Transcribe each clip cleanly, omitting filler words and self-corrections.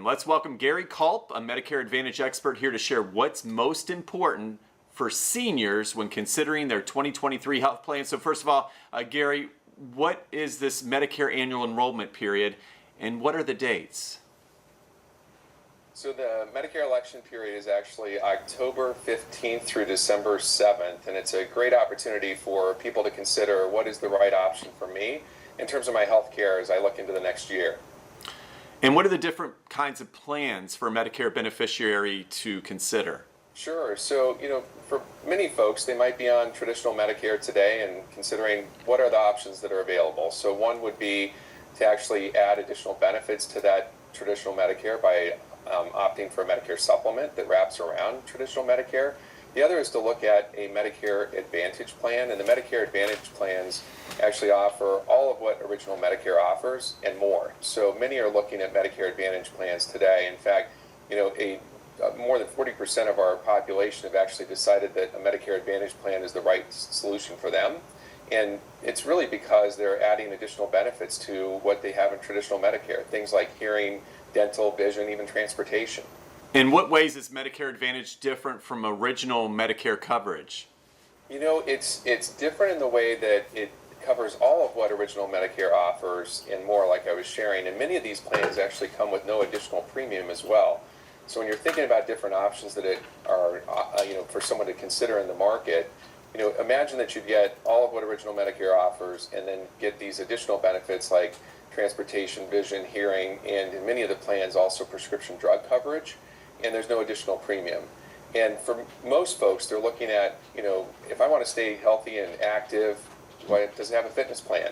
And let's welcome Gary Culp, a Medicare Advantage expert, here to share what's most important for seniors when considering their 2023 health plan. So first of all, Gary, what is this Medicare annual enrollment period and what are the dates? So the Medicare election period is actually October 15th through December 7th, and it's a great opportunity for people to consider what is the right option for me in terms of my health care as I look into the next year. And what are the different kinds of plans for a Medicare beneficiary to consider? Sure. So, for many folks, they might be on traditional Medicare today and considering what are the options that are available. So one would be to actually add additional benefits to that traditional Medicare by opting for a Medicare supplement that wraps around traditional Medicare. The other is to look at a Medicare Advantage plan, and the Medicare Advantage plans actually offer all of what original Medicare offers and more. So many are looking at Medicare Advantage plans today. In fact, more than 40% of our population have actually decided that a Medicare Advantage plan is the right solution for them. And it's really because they're adding additional benefits to what they have in traditional Medicare, things like hearing, dental, vision, even transportation. In what ways is Medicare Advantage different from original Medicare coverage? It's different in the way that it covers all of what original Medicare offers and more, like I was sharing. And many of these plans actually come with no additional premium as well. So when you're thinking about different options that are for someone to consider in the market, imagine that you get all of what original Medicare offers and then get these additional benefits like transportation, vision, hearing, and in many of the plans also prescription drug coverage, and there's no additional premium. And for most folks, they're looking at, if I want to stay healthy and active, does it have a fitness plan?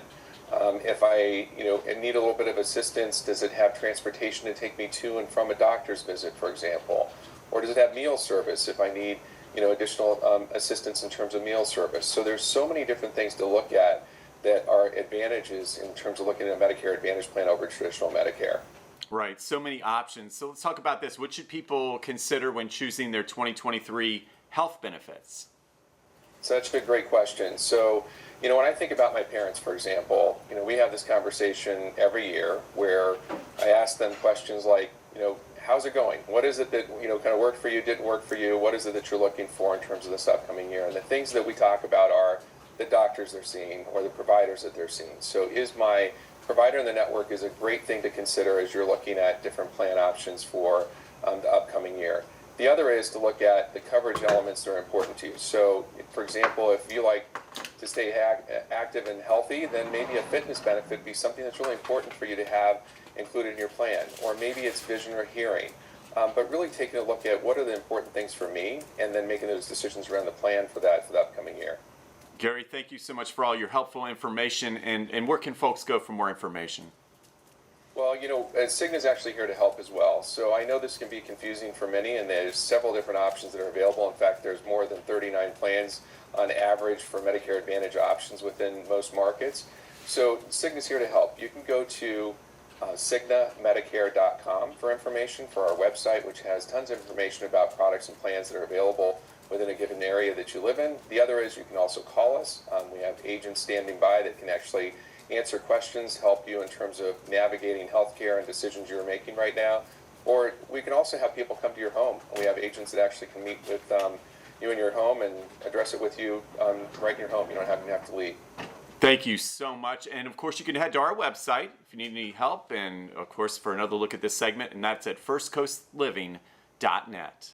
If I, need a little bit of assistance, does it have transportation to take me to and from a doctor's visit, for example? Or does it have meal service if I need, additional assistance in terms of meal service? So there's so many different things to look at that are advantages in terms of looking at a Medicare Advantage plan over traditional Medicare. Right, so many options. So let's talk about this. What should people consider when choosing their 2023 health benefits? Such a great question. So, when I think about my parents, for example, we have this conversation every year where I ask them questions like, how's it going? What is it that, kind of worked for you, didn't work for you? What is it that you're looking for in terms of this upcoming year? And the things that we talk about are the doctors they're seeing or the providers that they're seeing. So is my provider in the network is a great thing to consider as you're looking at different plan options for the upcoming year. The other is to look at the coverage elements that are important to you. So, for example, if you like to stay active and healthy, then maybe a fitness benefit would be something that's really important for you to have included in your plan. Or maybe it's vision or hearing. But really taking a look at what are the important things for me and then making those decisions around the plan for the upcoming year. Gary, thank you so much for all your helpful information. And where can folks go for more information? Well, Cigna's actually here to help as well. So I know this can be confusing for many, and there's several different options that are available. In fact, there's more than 39 plans on average for Medicare Advantage options within most markets. So Cigna's here to help. You can go to CignaMedicare.com for information for our website, which has tons of information about products and plans that are available within a given area that you live in. The other is you can also call us. We have agents standing by that can actually answer questions, help you in terms of navigating healthcare and decisions you're making right now. Or we can also have people come to your home. We have agents that actually can meet with you in your home and address it with you right in your home. You don't have to leave. Thank you so much. And of course, you can head to our website if you need any help. And of course, for another look at this segment, and that's at firstcoastliving.net.